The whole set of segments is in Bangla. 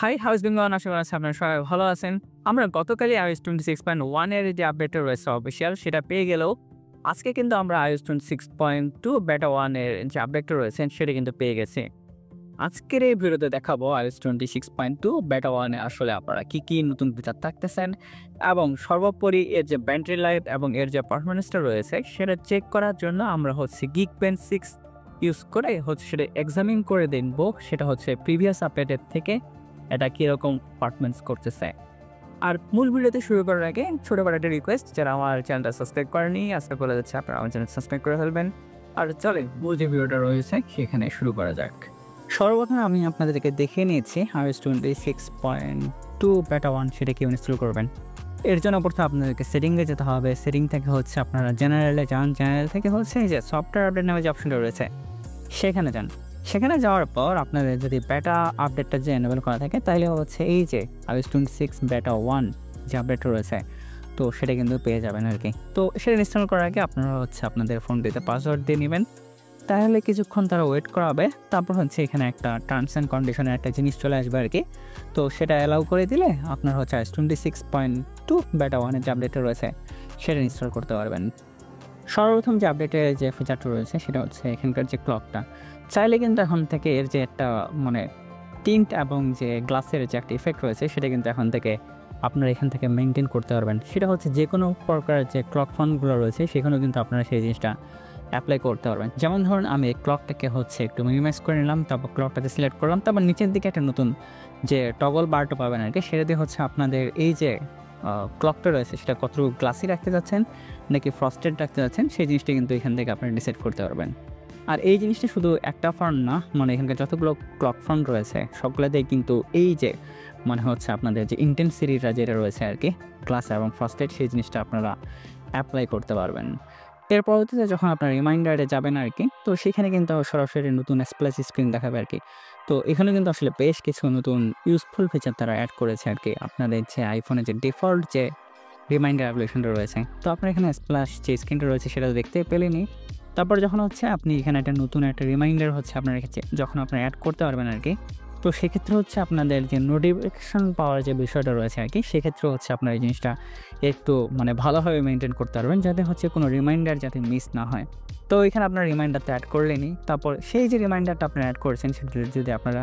High, how is going on? আশা করি আপনারা সবাই ভালো আছেন। আমরা গতকালই iOS 26.1 এর যে আপডেটটা রয়েছে অফিসিয়াল সেটা পেয়ে গেলেও আজকে কিন্তু আমরা iOS 26.2 বেটা 1 এর যে আপডেটটা রয়েছে সেটা কিন্তু পেয়ে গেছি। আজকের এই ভিডিওতে দেখাবো iOS 26.2 বেটা 1 এ আসলে আপনারা কি নতুন ফিচার থাকতেছেন এবং সর্বোপরি এর যে ব্যাটারি লাইফ এবং এর যে পারফরম্যান্সটা রয়েছে সেটা চেক করার জন্য আমরা Geekbench 6 ইউজ করে সেটা এক্সামিন করে দেখব সেটা প্রিভিয়াস আপডেটের থেকে এটা কীরকম পারফরমেন্স করতেছে। আর মূল ভিডিওতে শুরু করার আগে ছোটোখাটো একটা রিকোয়েস্ট, যারা আমার চ্যানেলটা সাবস্ক্রাইব করেনি আজকে বলে যাচ্ছে আপনারা আমার চ্যানেল সাবস্ক্রাইব করে ফেলবেন। আর চলেন মূল যে ভিডিওটা রয়েছে সেখানে শুরু করা যাক। সর্বপ্রথম আমি আপনাদেরকে দেখিয়ে নিয়েছি iOS 26.2 বেটা 1 সেটা কীভাবে ইনস্টল করবেন। এর জন্য প্রথমে আপনাদেরকে সেটিংয়ে যেতে হবে। সেটিং থেকে আপনারা জেনারেলে যান। জেনারেল থেকে এই যে সফটওয়্যার আপডেট নামে যে অপশনটা রয়েছে সেখানে যান। সেখানে যাওয়ার পর আপনাদের যদি বেটা আপডেটটা যে এনেবল করা থাকে তাহলে এই যে iOS 26 বেটা 1 যে আপডেটটা রয়েছে তো সেটা কিন্তু পেয়ে যাবেন আর কি। তো সেটা ইনস্টল করার আগে আপনারা আপনাদের ফোনটিতে পাসওয়ার্ড দিয়ে নেবেন। তাহলে কিছুক্ষণ তারা ওয়েট করাবে। তারপর এখানে একটা টার্মস অ্যান্ড কন্ডিশনের একটা জিনিস চলে আসবে আর কি। তো সেটা অ্যালাউ করে দিলে আপনার iOS 26.2 বেটা 1 এর যে আপডেটটা রয়েছে সেটা ইনস্টল করতে পারবেন। সর্বপ্রথম যে আপডেটের যে ফিচারটা রয়েছে সেটা এখানকার যে ক্লকটা চাইলে কিন্তু এখন থেকে এর যে একটা টিন্ট এবং যে গ্লাসের যে একটা ইফেক্ট রয়েছে সেটা কিন্তু এখন থেকে আপনারা এখান থেকে মেনটেন করতে পারবেন। সেটা যে কোনো প্রকার যে ক্লক ফোনগুলো রয়েছে সেখানেও কিন্তু আপনারা সেই জিনিসটা অ্যাপ্লাই করতে পারবেন। যেমন ধরুন আমি এই ক্লকটাকে একটু মিনিমাইজ করে নিলাম, তারপর ক্লকটাকে সিলেক্ট করলাম, তারপর নিচের দিকে একটা নতুন যে টগল বারটা পাবেন আর কি, সেটা দিয়ে আপনাদের এই যে ক্লকটা রয়েছে সেটা কতটুকু গ্লাসি রাখতে যাচ্ছেন নাকি ফ্রস্টেড রাখতে যাচ্ছেন সেই জিনিসটা কিন্তু এখান থেকে আপনারা ডিসাইড করতে পারবেন। আর এই জিনিসটা শুধু একটা ফর্ম না, এখানকার যতগুলো ক্লক ফর্ম রয়েছে সবগুলোতেই কিন্তু এই যে আপনাদের যে ইন্টেন্সিটিটা যেটা রয়েছে আর কি গ্লাস এবং ফ্রস্টেড সেই জিনিসটা আপনারা অ্যাপ্লাই করতে পারবেন। এর পরবর্তীতে যখন আপনার রিমাইন্ডারে যাবেন আর কি, তো সেখানে কিন্তু সরাসরি নতুন স্প্ল্যাশ স্ক্রিন দেখাবে আর কি। তো এখানে কিন্তু আসলে বেশ কিছু নতুন ইউজফুল ফিচার তারা অ্যাড করেছে আর কি আপনাদের যে আইফোনের যে ডিফল্ট যে রিমাইন্ডার অ্যাপ্লিকেশনটা রয়েছে। তো আপনার এখানে স্প্ল্যাশ যে স্ক্রিনটা রয়েছে সেটা দেখতে পেলেনি। তারপর যখন আপনি এখানে একটা নতুন একটা রিমাইন্ডার আপনার যখন আপনার অ্যাড করতে পারবেন আর কি, তো সেক্ষেত্রে আপনাদের যে নোটিফিকেশন পাওয়ার যে বিষয়টা রয়েছে আর কি সেক্ষেত্রে আপনার এই জিনিসটা একটু ভালোভাবে মেনটেন করতে পারবেন যাতে কোনো রিমাইন্ডার যাতে মিস না হয়। তো এখানে আপনার রিমাইন্ডারটা অ্যাড করলেনি, তারপর সেই যে রিমাইন্ডারটা আপনারা অ্যাড করেছেন সেটা যদি আপনারা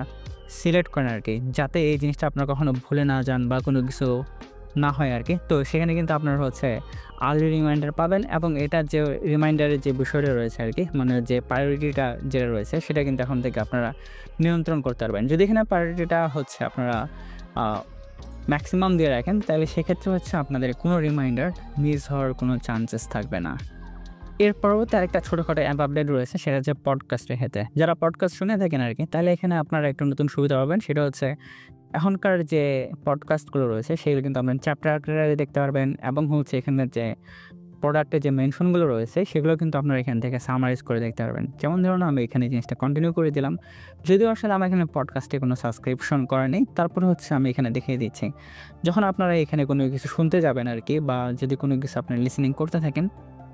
সিলেক্ট করেন আর কি, যাতে এই জিনিসটা আপনারা কখনো ভুলে না যান বা কোনো কিছু না হয় আর কি, তো সেখানে কিন্তু আপনার আর্লি রিমাইন্ডার পাবেন এবং এটার যে রিমাইন্ডারের যে বিষয়টা রয়েছে আর কি যে প্রায়োরিটিটা যেটা রয়েছে সেটা কিন্তু এখন থেকে আপনারা নিয়ন্ত্রণ করতে পারবেন। যদি এখানে প্রায়োরিটিটা আপনারা ম্যাক্সিমাম দিয়ে রাখেন তাহলে সেক্ষেত্রে আপনাদের কোনো রিমাইন্ডার মিস হওয়ার কোনো চান্সেস থাকবে না। এর পরবর্তী আরেকটা ছোটোখাটো অ্যাপ আপডেট রয়েছে সেটা পডকাস্টের ক্ষেত্রে। যারা পডকাস্ট শুনে থাকেন আর কি তাহলে এখানে আপনারা একটা নতুন সুবিধা পাবেন। সেটা এখনকার যে পডকাস্টগুলো রয়েছে সেগুলো কিন্তু আপনার চ্যাপ্টার আকারে দেখতে পারবেন এবং এখানের যে প্রোডাক্টের যে মেনশনগুলো রয়েছে সেগুলো কিন্তু আপনারা এখান থেকে সামারাইজ করে দেখতে পারবেন। যেমন ধরুন আমি এখানে জিনিসটা কন্টিনিউ করে দিলাম, যদিও আসলে আমার এখানে পডকাস্টে কোনো সাবস্ক্রিপশন করা নেই, তারপরে আমি এখানে দেখিয়ে দিচ্ছি। যখন আপনারা এখানে কোনো কিছু শুনতে যাবেন আর কি বা যদি কোনো কিছু আপনি লিসেনিং করতে থাকেন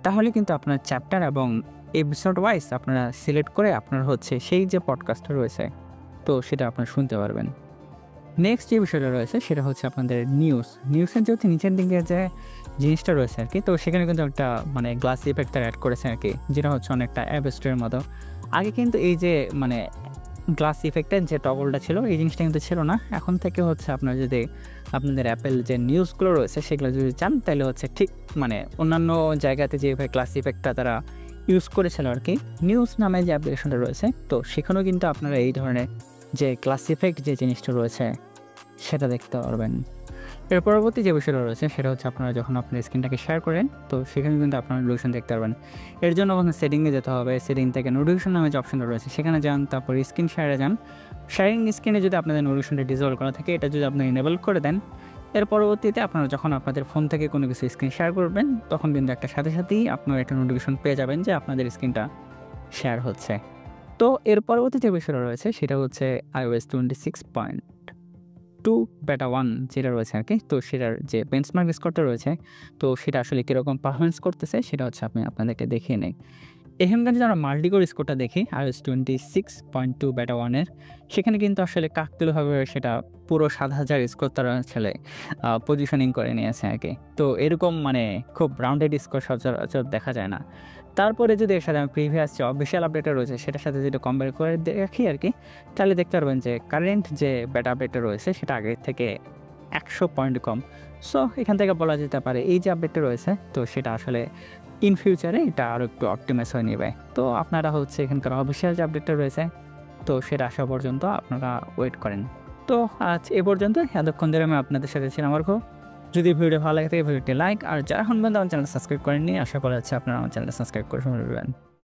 তাহলে কিন্তু আপনার চ্যাপ্টার এবং এপিসোড ওয়াইজ আপনারা সিলেক্ট করে আপনার সেই যে পডকাস্টটা রয়েছে তো সেটা আপনারা শুনতে পারবেন। নেক্সট যে বিষয়টা রয়েছে সেটা আপনাদের নিউজের যে নিচের দিকে যে জিনিসটা রয়েছে আর কি, তো সেখানে কিন্তু একটা গ্লাস ইফেক্ট অ্যাড করেছে আর কি, যেটা অনেকটা অ্যাপ স্টোরের মতো। আগে কিন্তু এই যে গ্লাস ইফেক্টের যে টগলটা ছিল এই জিনিসটা কিন্তু ছিল না। এখন থেকে আপনার যদি আপনাদের অ্যাপেল যে নিউজগুলো রয়েছে সেগুলো যদি চান তাহলে ঠিক অন্যান্য জায়গাতে যে গ্লাস ইফেক্টটা তারা ইউজ করেছিল আর কি, নিউজ নামে যে অ্যাপ্লিকেশনটা রয়েছে তো সেখানেও কিন্তু আপনারা এই ধরনের যে ক্লাস ইফেক্ট যে জিনিসটা রয়েছে সেটা দেখতে পারবেন। এর পরবর্তী যে বিষয়টা রয়েছে সেটা আপনারা যখন আপনার স্ক্রিনটাকে শেয়ার করেন তো সেখানে কিন্তু আপনারা নোটিফিকেশন দেখতে পারবেন। এর জন্য আপনার সেটিংয়ে যেতে হবে। সেটিং থেকে নোটিফিকেশন নামে যে অপশনটা রয়েছে সেখানে যান, তারপর স্ক্রিন শেয়ারে যান। শেয়ারিং স্ক্রিনে যদি আপনাদের নোটিফিকেশনটা ডিসেবল করা থাকে এটা যদি আপনি এনেবল করে দেন, এর পরবর্তীতে আপনারা যখন আপনাদের ফোন থেকে কোনো কিছু স্ক্রিন শেয়ার করবেন তখন কিন্তু একটা সাথেই আপনারা একটা নোটিফিকেশন পেয়ে যাবেন যে আপনাদের স্ক্রিনটা শেয়ার হচ্ছে। তো এর পরবর্তী যে বিষয়টা রয়েছে সেটা iOS 26.2 বেটা 1 যেটা রয়েছে আর কি, তো সেটার যে বেঞ্চমার্ক স্কোরটা রয়েছে তো সেটা আসলে কীরকম পারফরমেন্স করতেছে সেটা আমি আপনাদেরকে দেখিয়ে নেই। এখানকার যদি আমরা মাল্টিকোর স্কোরটা দেখি iOS 26.2 বেটা 1 এর, সেখানে কিন্তু আসলে কাকতালীয়ভাবে সেটা পুরো ৭,০০০ স্কোর তারা আসলে পজিশনিং করে নিয়েছে আরকি। তো এরকম মানে খুব রাউন্ডেড স্কোর সচরাচর দেখা যায় না। তারপরে যদি এর সাথে আমি প্রিভিয়াস যে অফিসিয়াল আপডেটটা রয়েছে সেটার সাথে যদি কম্পেয়ার করে দেখি আরকি, তাহলে দেখতে পারবেন যে কারেন্ট যে বেটা আপডেটটা রয়েছে সেটা আগের থেকে ১০০ পয়েন্ট কম। সো এখান থেকে বলা যেতে পারে এই যে আপডেটটা রয়েছে তো সেটা আসলে ইন ফিউচারে এটা আরও একটু অপটিমাইজ হয়ে নেবে। তো আপনারা হচ্ছে এখানকার অফিসিয়াল যে আপডেটটা রয়েছে তো সেটা আসা পর্যন্ত আপনারা ওয়েট করেন। তো আজ এ পর্যন্ত, এতক্ষণ ধরে আমি আপনাদের সাথে ছিলাম অর্ক। যদি ভিডিও ভালো লাগে থাকে ভিডিওটি লাইক, আর যারা এখন পর্যন্ত আমার চ্যানেল সাবস্ক্রাইব করেননি আশা করা যাচ্ছে আপনারা আমার চ্যানেল সাবস্ক্রাইব করে শুনবেন।